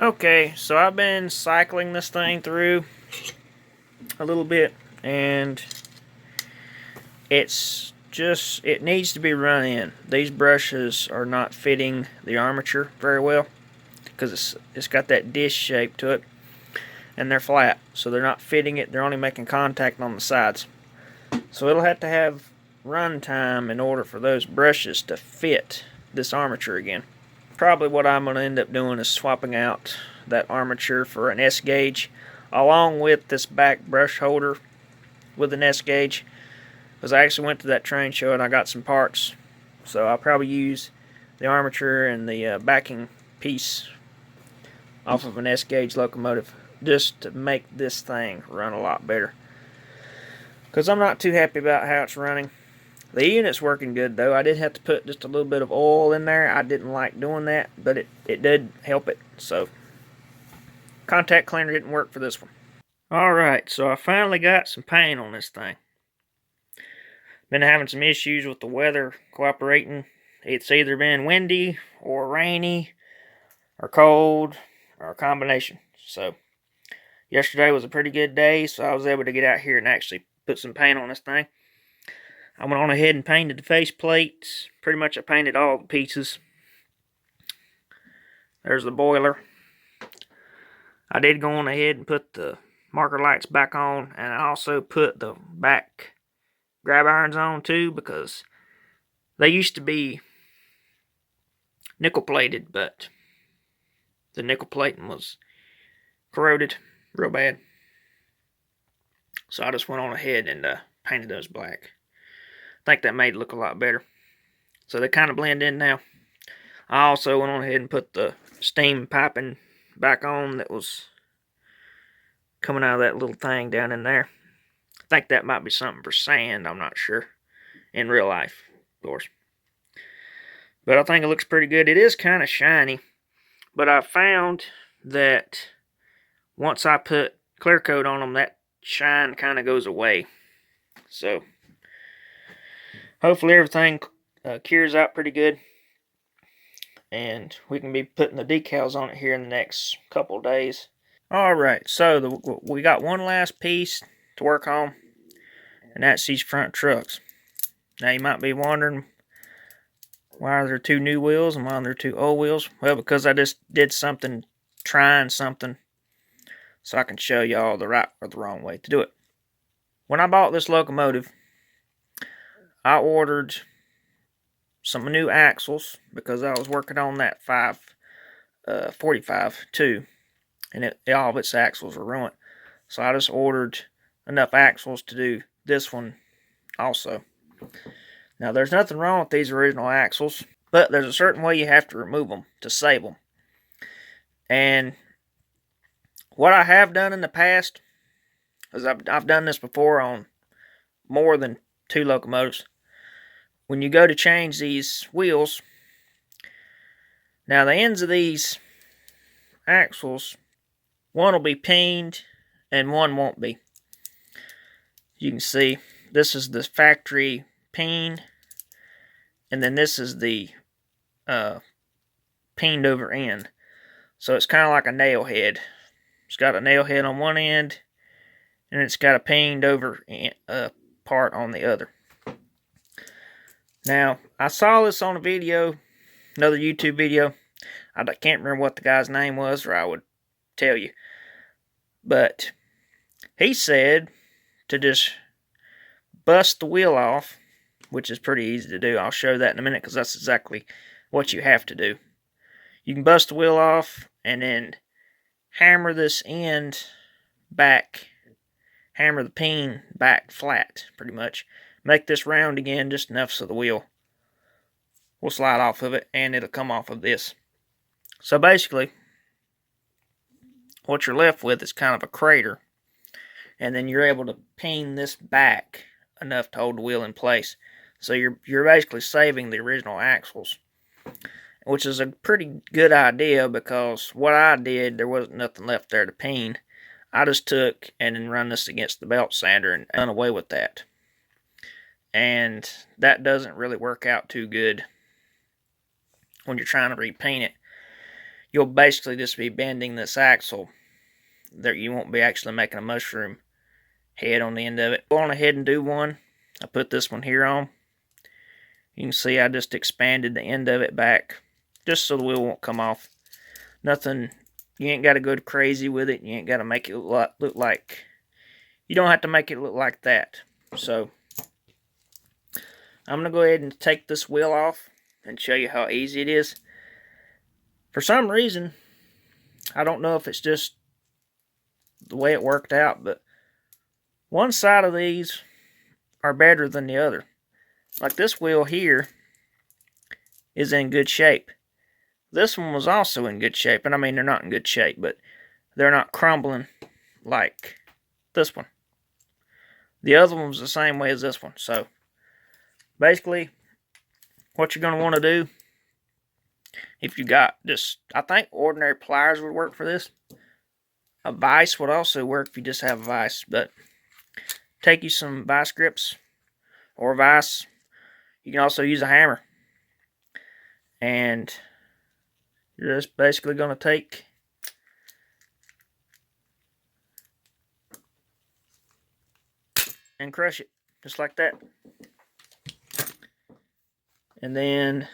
Okay, so I've been cycling this thing through a little bit, and it needs to be run in. These brushes are not fitting the armature very well because it's got that dish shape to it, and they're flat, so they're not fitting it. They're only making contact on the sides. So it'll have to have run time in order for those brushes to fit this armature again. Probably what I'm going to end up doing is swapping out that armature for an S gauge along with this back brush holder with an S gauge, because I actually went to that train show and I got some parts, so I'll probably use the armature and the backing piece off of an S gauge locomotive just to make this thing run a lot better, because I'm not too happy about how it's running. The unit's working good though. I did have to put just a little bit of oil in there. I didn't like doing that, but it did help it. So contact cleaner didn't work for this one. Alright, so I finally got some paint on this thing. Been having some issues with the weather cooperating. It's either been windy or rainy or cold or a combination. So yesterday was a pretty good day, so I was able to get out here and actually put some paint on this thing. I went on ahead and painted the face plates. Pretty much I painted all the pieces. There's the boiler. I did go on ahead and put the marker lights back on, and I also put the back grab irons on too, because they used to be nickel plated, but the nickel plating was corroded real bad. So I just went on ahead and painted those black. I think that made it look a lot better. So they kind of blend in now. I also went on ahead and put the steam piping back on that was coming out of that little thing down in there. I think that might be something for sand. I'm not sure. In real life, of course. But I think it looks pretty good. It is kind of shiny. But I found that once I put clear coat on them, that shine kind of goes away. So hopefully everything cures out pretty good, and we can be putting the decals on it here in the next couple days. Alright, so we got one last piece to work on, and that's these front trucks. Now you might be wondering, why are there two new wheels and why are there two old wheels? Well, because I just did something, trying something, so I can show y'all the right or the wrong way to do it. When I bought this locomotive, I ordered some new axles because I was working on that 545 too, and all of its axles were ruined. So I just ordered enough axles to do this one also. Now, there's nothing wrong with these original axles, but there's a certain way you have to remove them to save them. And what I have done in the past is I've done this before on more than 2 locomotives. When you go to change these wheels, now the ends of these axles, one will be peened and one won't be. You can see this is the factory peen, and then this is the peened over end. So it's kind of like a nail head. It's got a nail head on one end, and it's got a peened over part on the other. Now, I saw this on a video, another YouTube video. I can't remember what the guy's name was, or I would tell you. But he said to just bust the wheel off, which is pretty easy to do. I'll show that in a minute because that's exactly what you have to do. You can bust the wheel off and then hammer this end back, hammer the peen back flat, pretty much. Make this round again just enough so the wheel will slide off of it and it'll come off of this. So basically, what you're left with is kind of a crater, and then you're able to peen this back enough to hold the wheel in place. So you're basically saving the original axles, which is a pretty good idea because what I did, there wasn't nothing left there to peen. I just took and then run this against the belt sander and done away with that. And that doesn't really work out too good when you're trying to repaint it. You'll basically just be bending this axle. There, you won't be actually making a mushroom head on the end of it. Go on ahead and do one. I put this one here on. You can see I just expanded the end of it back just so the wheel won't come off. Nothing, you ain't got to go crazy with it. You ain't got to make it look like, you don't have to make it look like that. So I'm going to go ahead and take this wheel off and show you how easy it is. For some reason, I don't know if it's just the way it worked out, but one side of these are better than the other. Like this wheel here is in good shape. This one was also in good shape, and I mean they're not in good shape, but they're not crumbling like this one. The other one was the same way as this one. So basically, what you're going to want to do, if you got just, I think ordinary pliers would work for this. A vise would also work if you just have a vise, but take you some vice grips or vise. You can also use a hammer. And you're just basically going to take and crush it, just like that. And then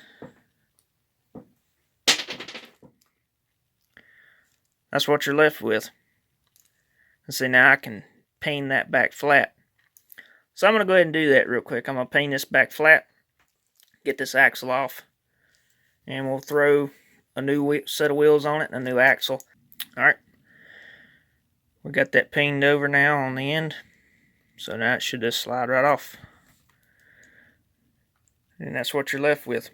that's what you're left with. And see, now I can peen that back flat. So I'm going to go ahead and do that real quick. I'm going to peen this back flat, get this axle off, and we'll throw a new set of wheels on it and a new axle. Alright, we got that peened over now on the end, so now it should just slide right off. And that's what you're left with.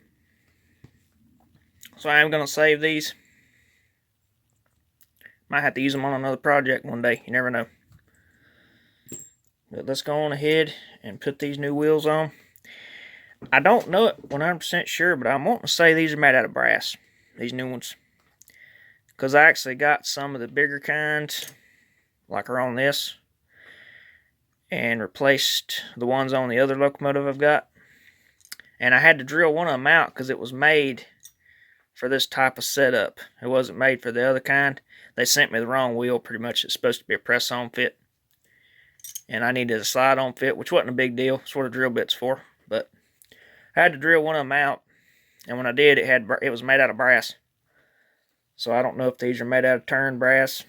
So I am going to save these. Might have to use them on another project one day. You never know. But let's go on ahead and put these new wheels on. I don't know it 100% sure, but I'm wanting to say these are made out of brass. These new ones. Because I actually got some of the bigger kinds, like are on this, and replaced the ones on the other locomotive I've got. And I had to drill one of them out because it was made for this type of setup. It wasn't made for the other kind. They sent me the wrong wheel, pretty much. It's supposed to be a press-on fit. and I needed a slide-on fit, which wasn't a big deal. That's what a drill bit's for. But I had to drill one of them out, and when I did, it was made out of brass. So I don't know if these are made out of turned brass.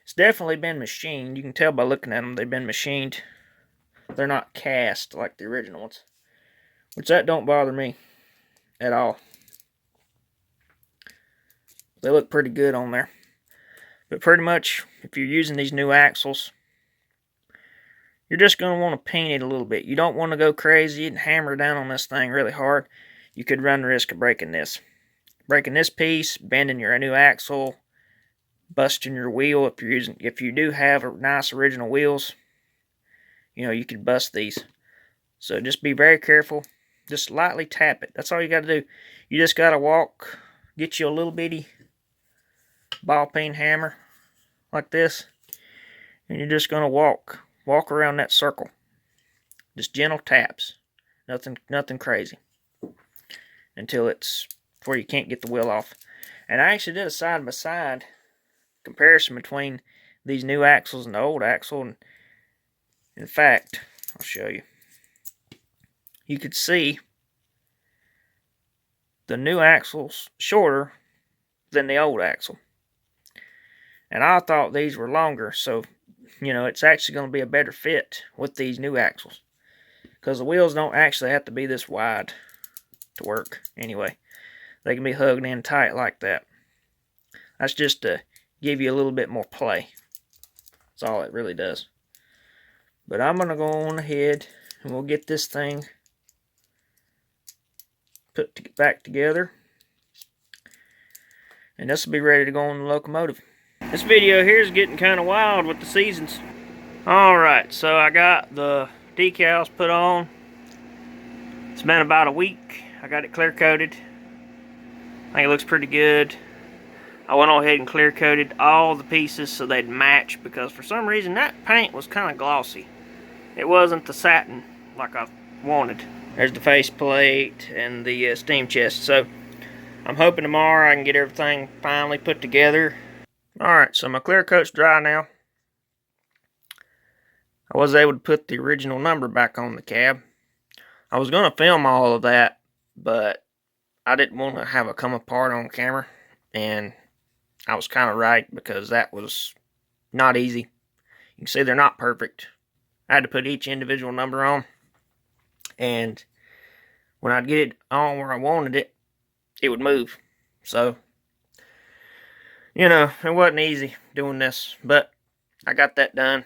It's definitely been machined. You can tell by looking at them, they've been machined. They're not cast like the original ones, which that don't bother me at all. They look pretty good on there. But pretty much, if you're using these new axles, you're just going to want to paint it a little bit. You don't want to go crazy and hammer down on this thing really hard. You could run the risk of breaking this. Breaking this piece, bending your new axle, busting your wheel. If you do have nice original wheels, you know, you could bust these. So just be very careful. Just lightly tap it. That's all you got to do. You just got to get you a little bitty ball peen hammer like this, and you're just going to walk around that circle. Just gentle taps. Nothing crazy. Until it's where you can't get the wheel off. And I actually did a side-by-side comparison between these new axles and the old axle. And in fact, I'll show you. You could see the new axle's shorter than the old axle. And I thought these were longer, so, you know, it's actually going to be a better fit with these new axles. Because the wheels don't actually have to be this wide to work anyway. They can be hugged in tight like that. That's just to give you a little bit more play. That's all it really does. But I'm going to go on ahead and we'll get this thing put back together. And this will be ready to go on the locomotive. This video here is getting kind of wild with the seasons. Alright, so I got the decals put on. It's been about a week. I got it clear coated. I think it looks pretty good. I went on ahead and clear coated all the pieces so they'd match, because for some reason that paint was kind of glossy. It wasn't the satin like I wanted. There's the face plate and the steam chest. So I'm hoping tomorrow I can get everything finally put together. Alright, so my clear coat's dry now. I was able to put the original number back on the cab. I was going to film all of that, but I didn't want to have it come apart on camera. And I was kind of right, because that was not easy. You can see they're not perfect. I had to put each individual number on. And when I'd get it on where I wanted it, it would move. So, you know, it wasn't easy doing this. But I got that done.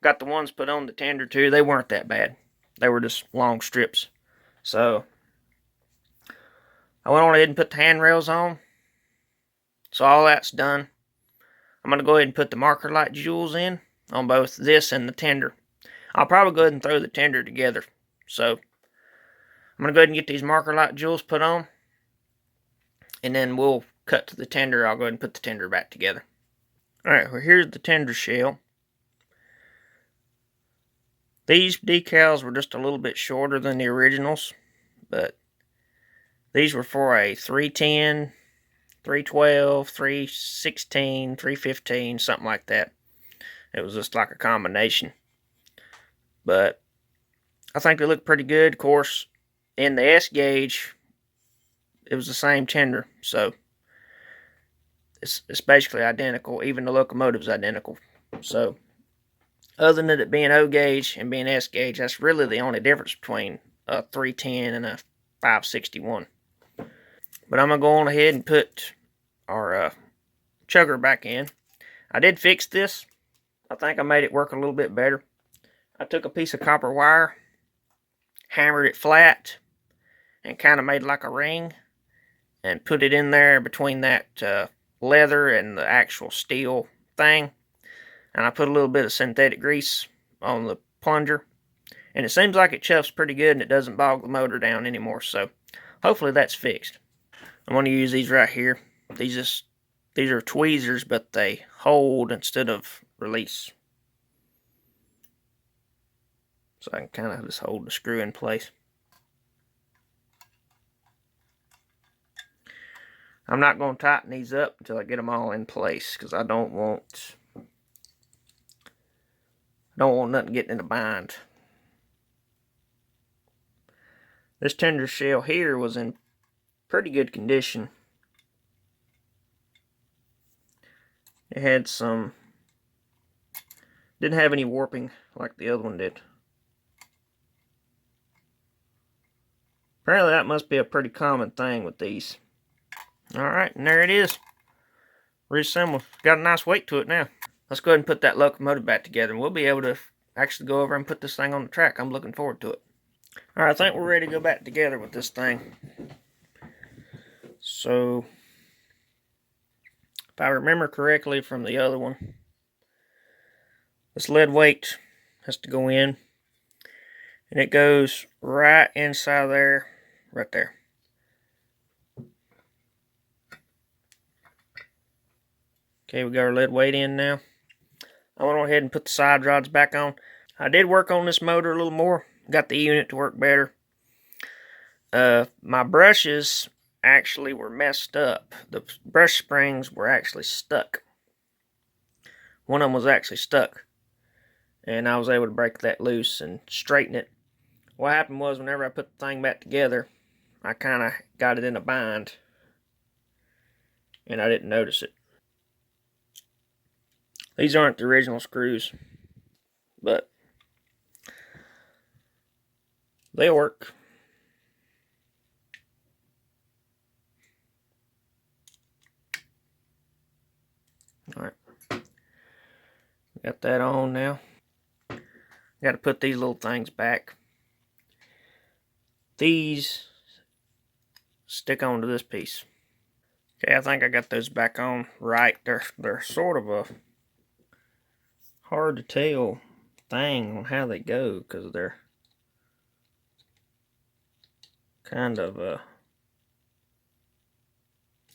Got the ones put on the tender too. They weren't that bad. They were just long strips. So I went on ahead and put the handrails on. So all that's done. I'm going to go ahead and put the marker light jewels in on both this and the tender. I'll probably go ahead and throw the tender together. So I'm going to go ahead and get these marker light jewels put on. And then we'll cut to the tender. I'll go ahead and put the tender back together. Alright, well, here's the tender shell. These decals were just a little bit shorter than the originals, but these were for a 310, 312, 316, 315, something like that. It was just like a combination. But I think they look pretty good. Of course, in the S gauge, it was the same tender, so it's basically identical. Even the locomotive's identical. So other than it being O gauge and being S gauge, that's really the only difference between a 310 and a 561. But I'm going to go on ahead and put our chugger back in. I did fix this. I think I made it work a little bit better. I took a piece of copper wire, hammered it flat, and kind of made like a ring, and put it in there between that leather and the actual steel thing. And I put a little bit of synthetic grease on the plunger. And it seems like it chuffs pretty good and it doesn't bog the motor down anymore. So hopefully that's fixed. I'm going to use these right here. These are tweezers, but they hold instead of release. So I can kind of just hold the screw in place. I'm not going to tighten these up until I get them all in place, because I don't want Don't want nothing getting in the bind. This tender shell here was in pretty good condition. It had some, didn't have any warping like the other one did. Apparently that must be a pretty common thing with these. Alright, and there it is. Reassembled. Got a nice weight to it now. Let's go ahead and put that locomotive back together, and we'll be able to actually go over and put this thing on the track. I'm looking forward to it. Alright, I think we're ready to go back together with this thing. So, if I remember correctly from the other one, this lead weight has to go in, and it goes right inside there, right there. Okay, we got our lead weight in now. I went ahead and put the side rods back on. I did work on this motor a little more. Got the unit to work better. My brushes actually were messed up. The brush springs were actually stuck. One of them was actually stuck. And I was able to break that loose and straighten it. What happened was, whenever I put the thing back together, I kind of got it in a bind. And I didn't notice it. These aren't the original screws, but they work. Alright. Got that on now. Got to put these little things back. These stick onto this piece. Okay, I think I got those back on right. They're sort of a hard to tell thing on how they go, because they're kind of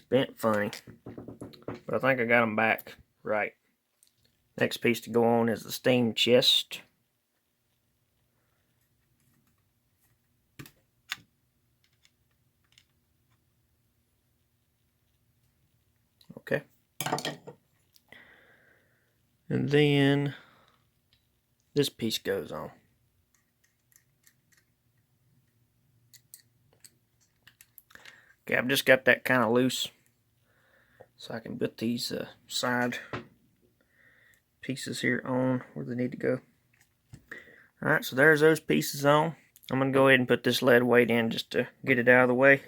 bent funny. But I think I got them back right. Next piece to go on is the steam chest. Okay. And then this piece goes on. Okay, I've just got that kind of loose, so I can put these side pieces here on where they need to go. Alright, so there's those pieces on. I'm going to go ahead and put this lead weight in just to get it out of the way.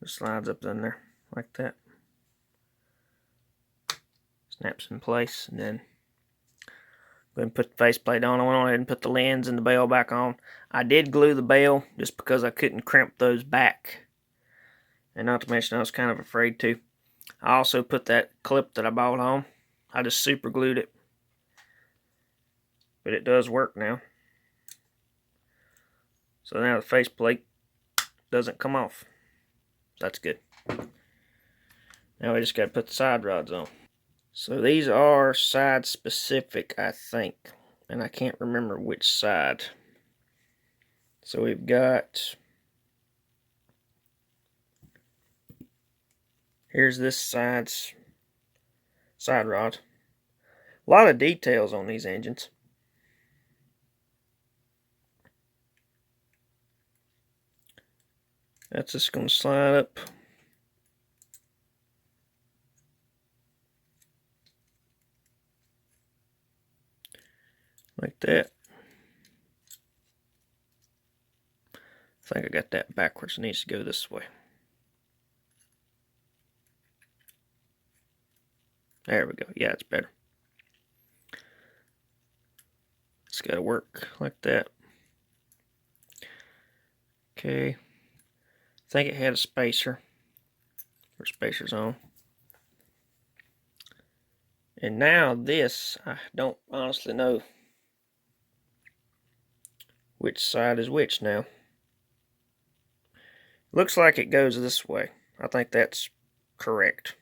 It slides up in there like that. Snaps in place, and then go ahead and put the faceplate on. I went ahead and put the lens and the bell back on. I did glue the bell just because I couldn't crimp those back. And not to mention, I was kind of afraid to. I also put that clip that I bought on. I just super glued it. But it does work now. So now the faceplate doesn't come off. That's good. Now we just got to put the side rods on. So these are side specific, I think. And I can't remember which side. So we've got... Here's this side rod. A lot of details on these engines. That's just going to slide up. Like that. I think I got that backwards. It needs to go this way. There we go. Yeah, it's better. It's got to work like that. Okay. I think it had a spacer. Or spacer's on. And now this, I don't honestly know which side is which now. Looks like it goes this way. I think that's correct.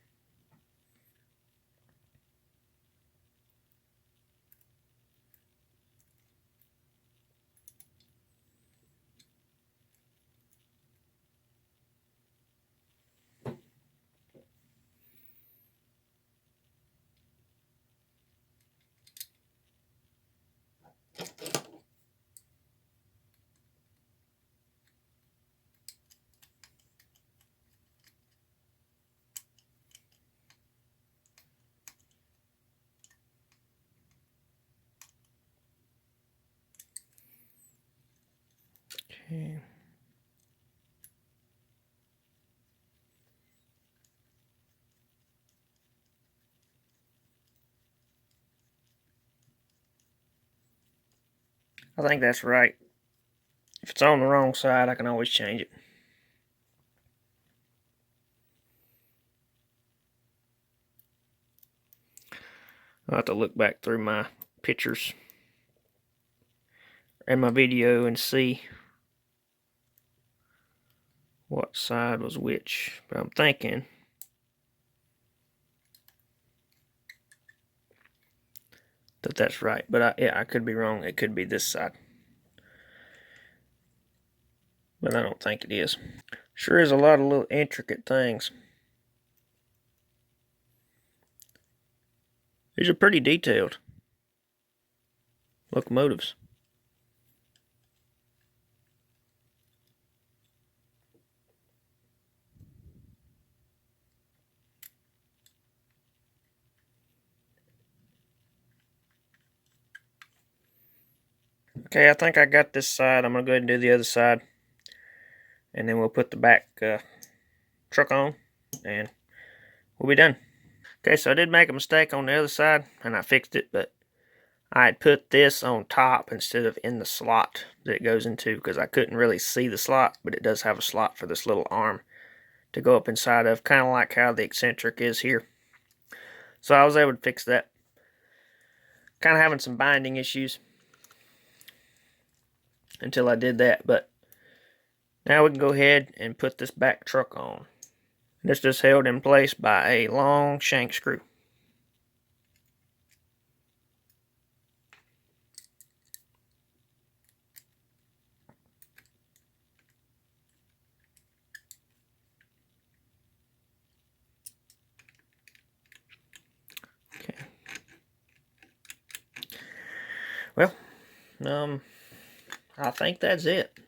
Okay. I think that's right. If it's on the wrong side, I can always change it. I'll have to look back through my pictures and my video and see what side was which. But I'm thinking that that's right. But yeah, I could be wrong. It could be this side. But I don't think it is. Sure is a lot of little intricate things. These are pretty detailed locomotives. Okay, I think I got this side. I'm going to go ahead and do the other side. And then we'll put the back truck on and we'll be done. Okay, so I did make a mistake on the other side and I fixed it, but I had put this on top instead of in the slot that it goes into because I couldn't really see the slot, but it does have a slot for this little arm to go up inside of, kind of like how the eccentric is here. So I was able to fix that. Kind of having some binding issues until I did that, but now we can go ahead and put this back truck on. This is just held in place by a long shank screw. Okay. Well, I think that's it.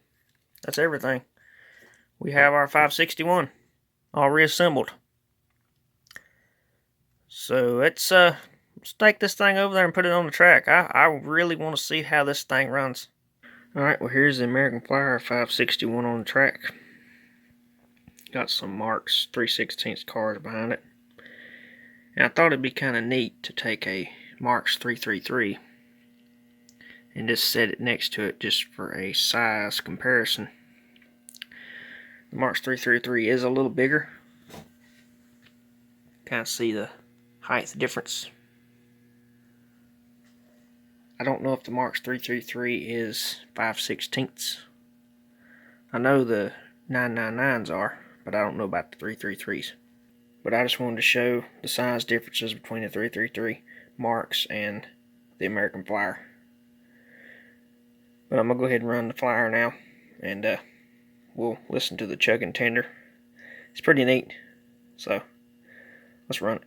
That's everything. We have our 561 all reassembled. So let's take this thing over there and put it on the track. I really want to see how this thing runs. Alright, well here's the American Flyer 561 on the track. Got some Marx 3/16 cars behind it. And I thought it'd be kind of neat to take a Marx 333 and just set it next to it just for a size comparison. The Marx 333 is a little bigger. Kind of see the height difference. I don't know if the Marx 333 is 5/16. I know the 999s are, but I don't know about the 333s. But I just wanted to show the size differences between the 333 Marx and the American Flyer. But I'm going to go ahead and run the Flyer now, and we'll listen to the chugging tender. It's pretty neat, so let's run it.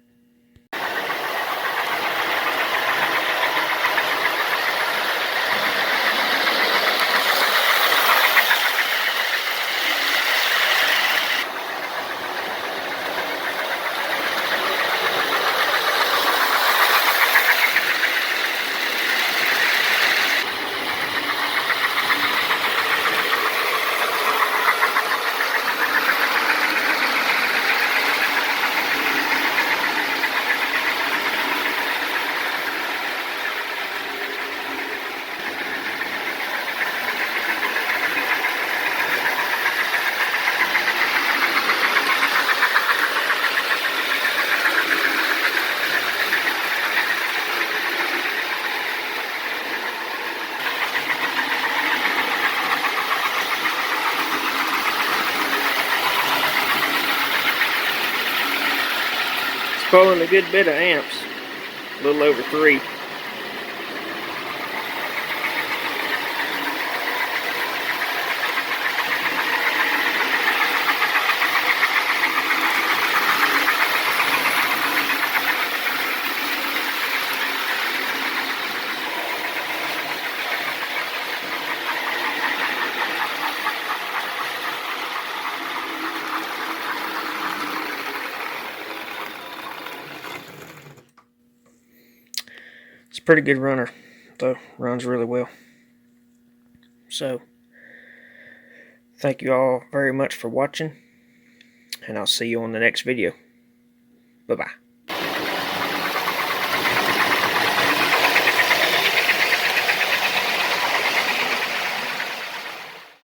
Pulling a good bit of amps, a little over 3. It's a pretty good runner, though. Runs really well. So, Thank you all very much for watching, and I'll see you on the next video. Bye-bye.